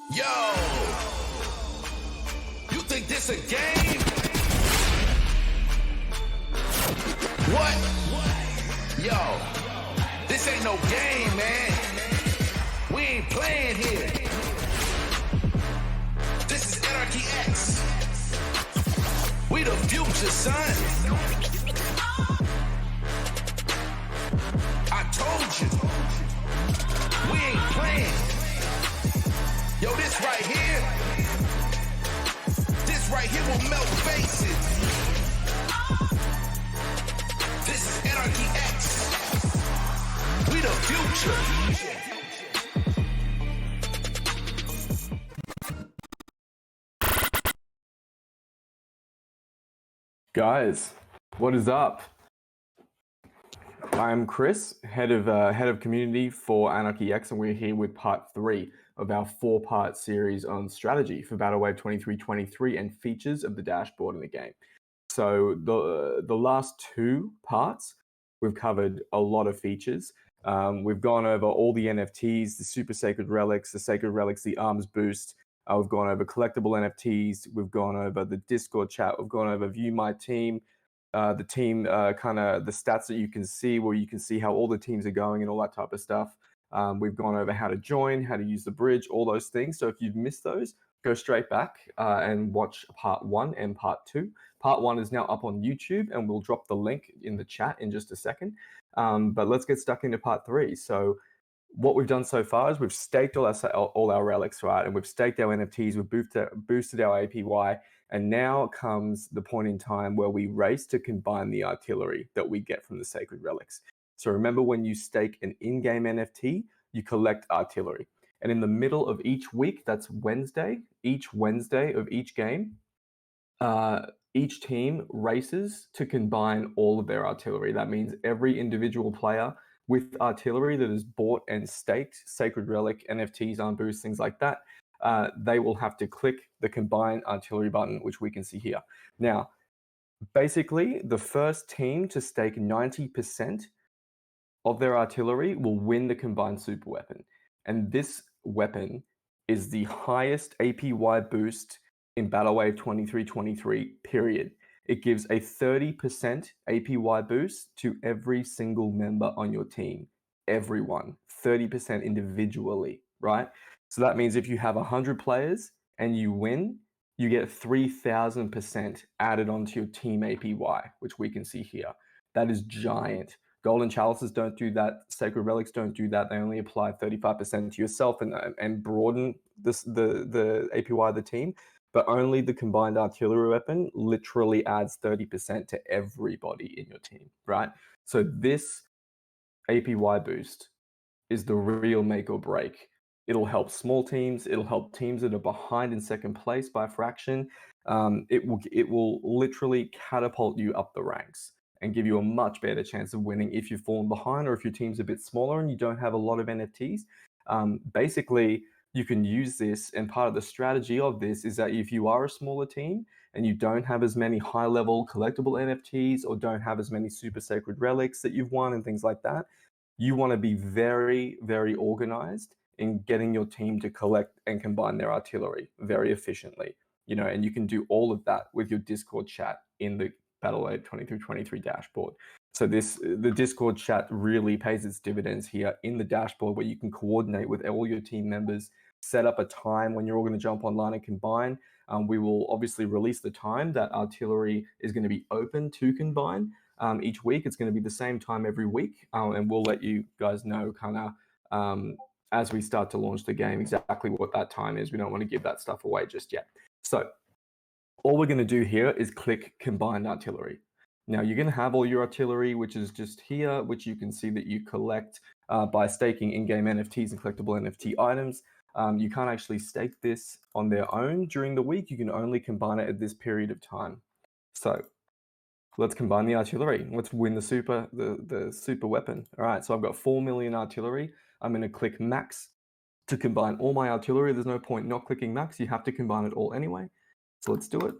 Yo! You think this a game? What? Yo, this ain't no game, man. We ain't playing here. This is AnRKey X. We the future, son. I told you. We ain't playing. Yo, this right here will melt faces. This is AnRKey X. We the future. Guys, what is up? I'm Chris, head of community for AnRKey X, and we're here with part 3 of our 4-part series on strategy for Battle Wave 2323 and features of the dashboard in the game. So the last 2 parts, we've covered a lot of features. We've gone over all the NFTs, the super sacred relics, the arms boost. We've gone over collectible NFTs. We've gone over the Discord chat. We've gone over view my team, the team kind of the stats that you can see, where you can see how all the teams are going and all that type of stuff. We've gone over how to join, how to use the bridge, all those things. So if you've missed those, go straight back and watch part 1 and part 2. Part 1 is now up on YouTube, and we'll drop the link in the chat in just a second. But let's get stuck into part 3. So what we've done so far is we've staked all our relics, right? And we've staked our NFTs, we've boosted our APY, and now comes the point in time where we race to combine the artillery that we get from the sacred relics. So remember, when you stake an in-game NFT, you collect artillery. And in the middle of each week, that's Wednesday, each Wednesday of each game, each team races to combine all of their artillery. That means every individual player with artillery that is bought and staked, sacred relic, NFTs, arm boosts, things like that, they will have to click the combine artillery button, which we can see here. Now, basically, the first team to stake 90% of their artillery will win the combined super weapon. And this weapon is the highest APY boost in Battle Wave 2323, period. It gives a 30% APY boost to every single member on your team. Everyone, 30% individually, right? So that means if you have 100 players and you win, you get 3,000% added onto your team APY, which we can see here. That is giant. Golden Chalices don't do that. Sacred Relics don't do that. They only apply 35% to yourself and broaden the APY of the team. But only the combined artillery weapon literally adds 30% to everybody in your team, right? So this APY boost is the real make or break. It'll help small teams. It'll help teams that are behind in second place by a fraction. It will literally catapult you up the ranks and give you a much better chance of winning if you've fallen behind, or if your team's a bit smaller and you don't have a lot of NFTs. Basically, you can use this, and part of the strategy of this is that if you are a smaller team and you don't have as many high-level collectible NFTs, or don't have as many super sacred relics that you've won and things like that, you want to be very, very organized in getting your team to collect and combine their artillery very efficiently. And you can do all of that with your Discord chat in the Battle Wave 2323 dashboard. So the Discord chat really pays its dividends here in the dashboard, where you can coordinate with all your team members, set up a time when you're all going to jump online and combine. We will obviously release the time that artillery is going to be open to combine each week. It's going to be the same time every week, and we'll let you guys know kind of as we start to launch the game exactly what that time is. We don't want to give that stuff away just yet. So all we're going to do here is click combined artillery. Now you're going to have all your artillery, which is just here, which you can see that you collect by staking in-game NFTs and collectible NFT items. You can't actually stake this on their own during the week. You can only combine it at this period of time. So let's combine the artillery. Let's win the super weapon. All right, so I've got 4 million artillery. I'm going to click max to combine all my artillery. There's no point not clicking max. You have to combine it all anyway. So let's do it.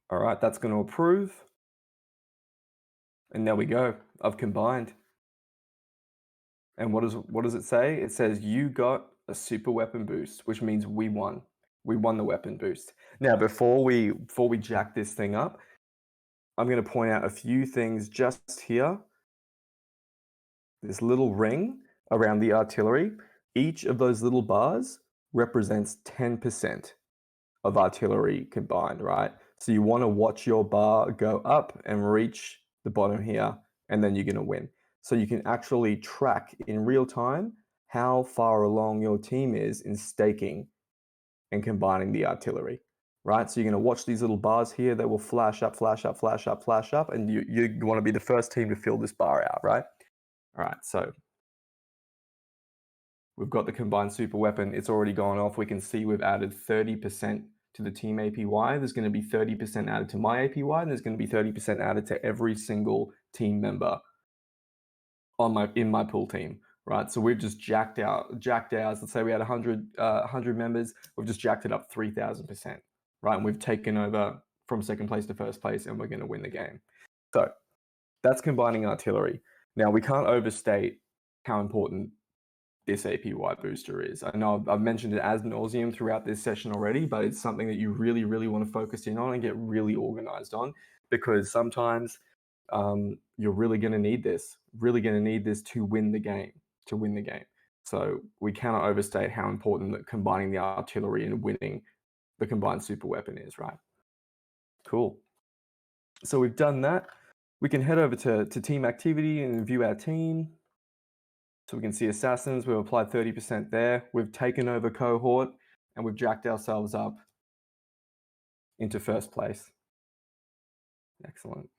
All right, that's going to approve. And there we go. I've combined. And what does it say? It says you got a super weapon boost, which means we won. We won the weapon boost. Now, before we jack this thing up, I'm going to point out a few things just here. This little ring around the artillery, each of those little bars represents 10% of artillery combined, right? So you want to watch your bar go up and reach the bottom here, and then you're going to win. So you can actually track in real time how far along your team is in staking and combining the artillery, right? So you're going to watch these little bars here that will flash up, flash up, flash up, flash up, and you want to be the first team to fill this bar out, right? All right, so we've got the combined super weapon. It's already gone off. We can see we've added 30% to the team APY. There's going to be 30% added to my APY, and there's going to be 30% added to every single team member in my pool team, right? So we've just jacked ours. Let's say we had 100 members. We've just jacked it up 3,000%, right? And we've taken over from second place to first place, and we're going to win the game. So that's combining artillery. Now, we can't overstate how important this APY booster is. I know I've mentioned it ad nauseum throughout this session already, but it's something that you really, really want to focus in on and get really organized on, because sometimes you're really going to need this to win the game, So we cannot overstate how important that combining the artillery and winning the combined super weapon is, right? Cool. So we've done that. We can head over to team activity and view our team. So we can see assassins, we've applied 30% there. We've taken over cohort and we've jacked ourselves up into first place. Excellent.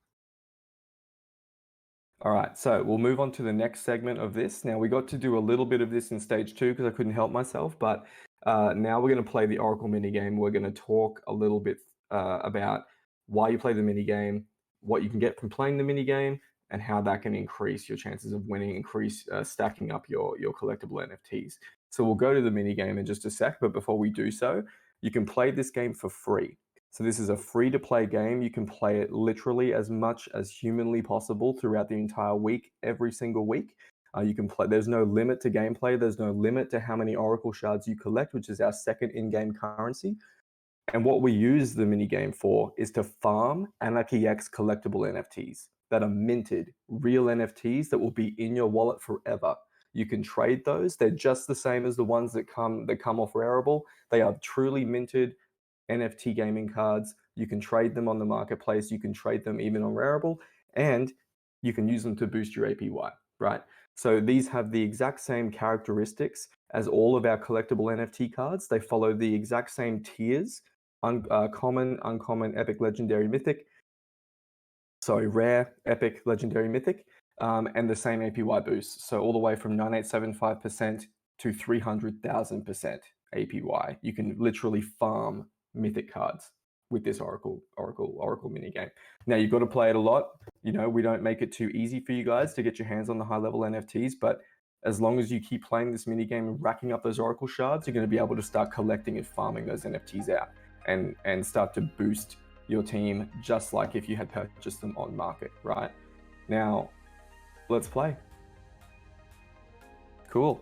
All right, so we'll move on to the next segment of this. Now, we got to do a little bit of this in stage 2 because I couldn't help myself, but now we're going to play the Oracle minigame. We're going to talk a little bit about why you play the minigame, what you can get from playing the minigame, and how that can increase your chances of winning, increase stacking up your collectible NFTs. So we'll go to the minigame in just a sec, but before we do so, you can play this game for free. So this is a free-to-play game. You can play it literally as much as humanly possible throughout the entire week, every single week. You can play. There's no limit to gameplay. There's no limit to how many Oracle Shards you collect, which is our second in-game currency. And what we use the minigame for is to farm AnRKey X Collectable NFTs that are minted, real NFTs that will be in your wallet forever. You can trade those. They're just the same as the ones that come off Rarible. They are truly minted NFT gaming cards. You can trade them on the marketplace. You can trade them even on Rarible, and you can use them to boost your APY, right? So these have the exact same characteristics as all of our collectible NFT cards. They follow the exact same tiers: common, uncommon, epic, legendary, mythic. Sorry, rare, epic, legendary, mythic, and the same APY boost. So all the way from 9875% to 300,000% APY. You can literally farm mythic cards with this Oracle minigame. Now, you've got to play it a lot. You know, we don't make it too easy for you guys to get your hands on the high level NFTs, but as long as you keep playing this minigame and racking up those Oracle Shards, you're going to be able to start collecting and farming those NFTs out and start to boost your team just like if you had purchased them on market, right? Now, let's play. Cool.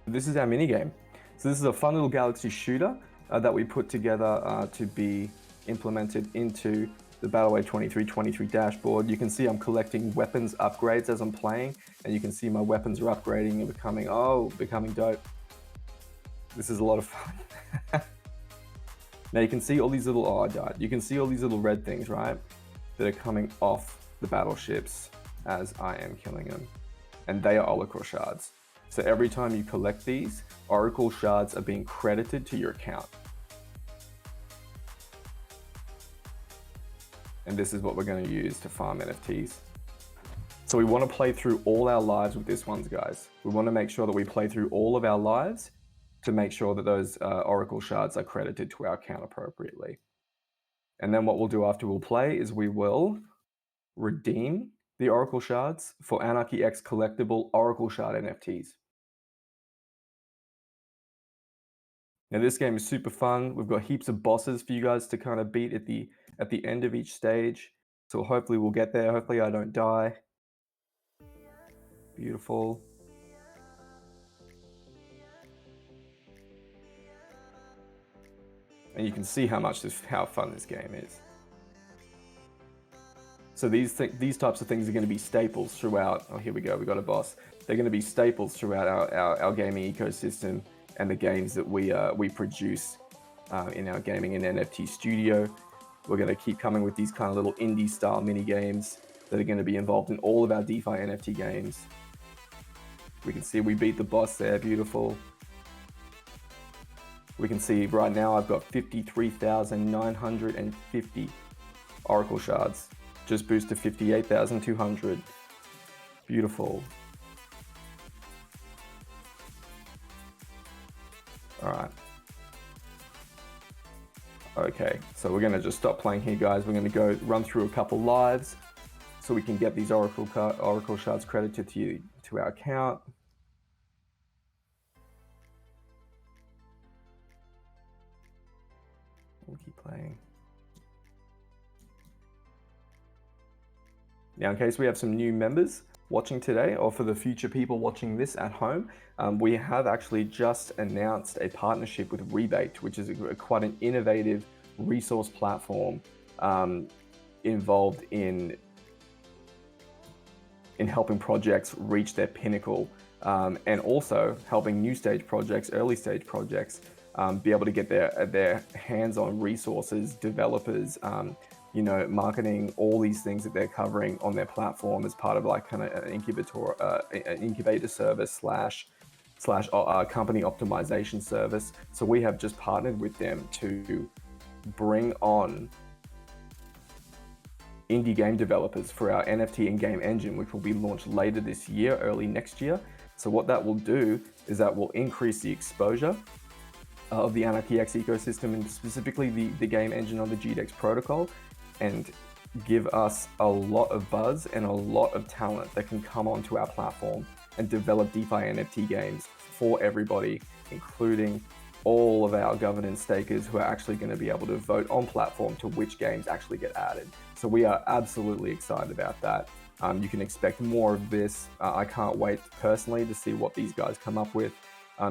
This is our minigame. So this is a fun little galaxy shooter that we put together to be implemented into the Battlewave 23 dashboard. You can see I'm collecting weapons upgrades as I'm playing, and you can see my weapons are upgrading and becoming dope. This is a lot of fun. Now you can see all these little, I died. You can see all these little red things, right? That are coming off the battleships as I am killing them. And they are Oracle Shards. So every time you collect these, Oracle Shards are being credited to your account. And this is what we're going to use to farm NFTs. So we want to play through all our lives with this ones, guys. We want to make sure that we play through all of our lives to make sure that those Oracle Shards are credited to our account appropriately. And then what we'll do after we'll play is we will redeem the Oracle Shards for AnRKey X Collectable Oracle Shard NFTs. Now this game is super fun. We've got heaps of bosses for you guys to kind of beat at the end of each stage. So hopefully we'll get there. Hopefully I don't die. Beautiful. And you can see how fun this game is. So these types of things are going to be staples throughout. Oh, here we go. We got a boss. They're going to be staples throughout our gaming ecosystem and the games that we produce in our gaming and NFT studio. We're going to keep coming with these kind of little indie style mini games that are going to be involved in all of our DeFi NFT games. We can see we beat the boss there. Beautiful. We can see right now I've got 53,950 Oracle Shards. Just boost to 58,200. Beautiful. All right. Okay, so we're gonna just stop playing here, guys. We're gonna go run through a couple lives so we can get these Oracle Shards credited to our account. We'll keep playing. Now, in case we have some new members watching today, or for the future people watching this at home, we have actually just announced a partnership with Rebate, which is quite an innovative resource platform involved in helping projects reach their pinnacle, and also helping new stage projects, early stage projects, be able to get their hands on resources, developers, marketing, all these things that they're covering on their platform as part of like kind of an incubator service slash company optimization service. So we have just partnered with them to bring on indie game developers for our NFT and game engine, which will be launched later this year, early next year. So what that will do is that will increase the exposure of the AnRKey X ecosystem, and specifically the game engine on the GDEX protocol, and give us a lot of buzz and a lot of talent that can come onto our platform and develop DeFi NFT games for everybody, including all of our governance stakers who are actually going to be able to vote on platform to which games actually get added. So we are absolutely excited about that. You can expect more of this. I can't wait personally to see what these guys come up with,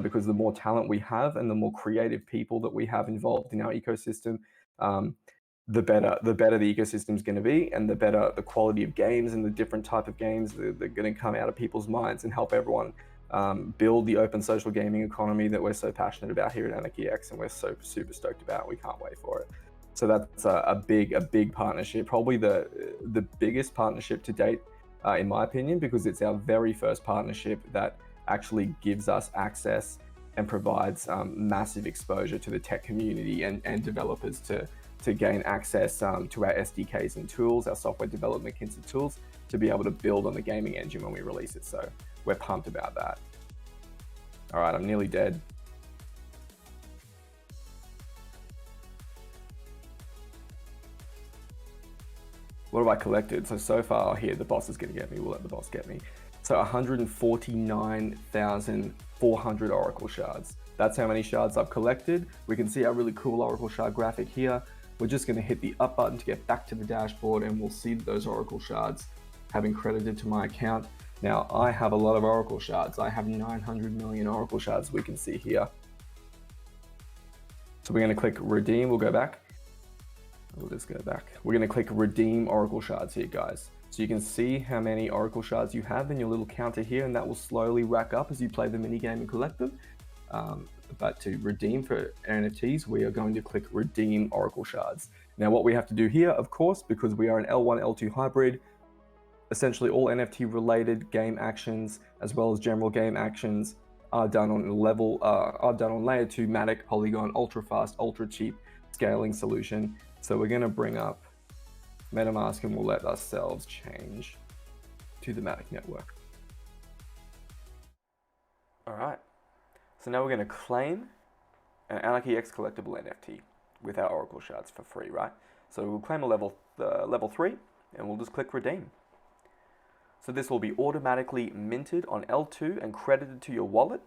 because the more talent we have and the more creative people that we have involved in our ecosystem, the better the ecosystem is going to be, and the better the quality of games and the different type of games that are going to come out of people's minds and help everyone build the open social gaming economy that we're so passionate about here at AnRKey X, and we're so super stoked about. We can't wait for it. So that's a big partnership, probably the biggest partnership to date, in my opinion, because it's our very first partnership that actually gives us access and provides massive exposure to the tech community and developers to gain access to our SDKs and tools, our software development kits and tools, to be able to build on the gaming engine when we release it. So we're pumped about that. All right, I'm nearly dead. What have I collected? So far here, the boss is gonna get me. We'll let the boss get me. So 149,400 Oracle Shards. That's how many shards I've collected. We can see our really cool Oracle Shard graphic here. We're just gonna hit the up button to get back to the dashboard, and we'll see those Oracle Shards having credited to my account. Now, I have a lot of Oracle Shards. I have 900 million Oracle Shards, we can see here. So we're gonna click redeem, we'll go back. We'll just go back. We're gonna click redeem Oracle Shards here, guys. So you can see how many Oracle Shards you have in your little counter here, and that will slowly rack up as you play the minigame and collect them. But to redeem for NFTs, we are going to click redeem Oracle Shards. Now what we have to do here, of course, because we are an L1, L2 hybrid, essentially all NFT related game actions, as well as general game actions, are done on layer 2 Matic, Polygon, ultra fast, ultra cheap scaling solution. So we're gonna bring up MetaMask and we'll let ourselves change to the Matic network. All right, so now we're gonna claim an AnRKey X Collectable NFT with our Oracle Shards for free, right? So we'll claim a level 3 and we'll just click redeem. So this will be automatically minted on L2 and credited to your wallet.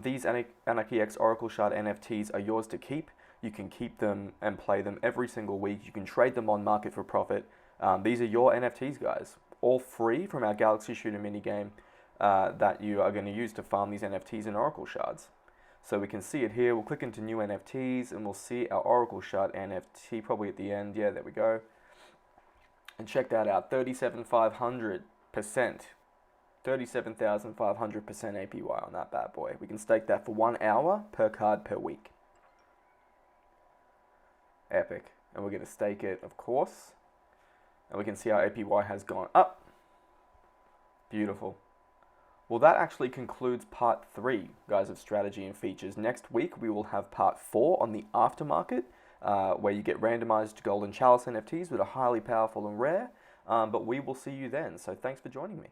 These AnRKey X Oracle Shard NFTs are yours to keep. You can keep them and play them every single week. You can trade them on market for profit. These are your NFTs, guys, all free from our Galaxy Shooter minigame that you are going to use to farm these NFTs in Oracle Shards. So we can see it here. We'll click into new NFTs and we'll see our Oracle Shard NFT probably at the end. Yeah, there we go. And check that out, 37,500%. 37,500% APY on that bad boy. We can stake that for 1 hour per card per week. Epic. And we're going to stake it, of course. And we can see our APY has gone up. Beautiful. Well, that actually concludes part 3, guys, of strategy and features. Next week, we will have part 4 on the aftermarket, where you get randomized golden chalice NFTs that are highly powerful and rare. But we will see you then. So thanks for joining me.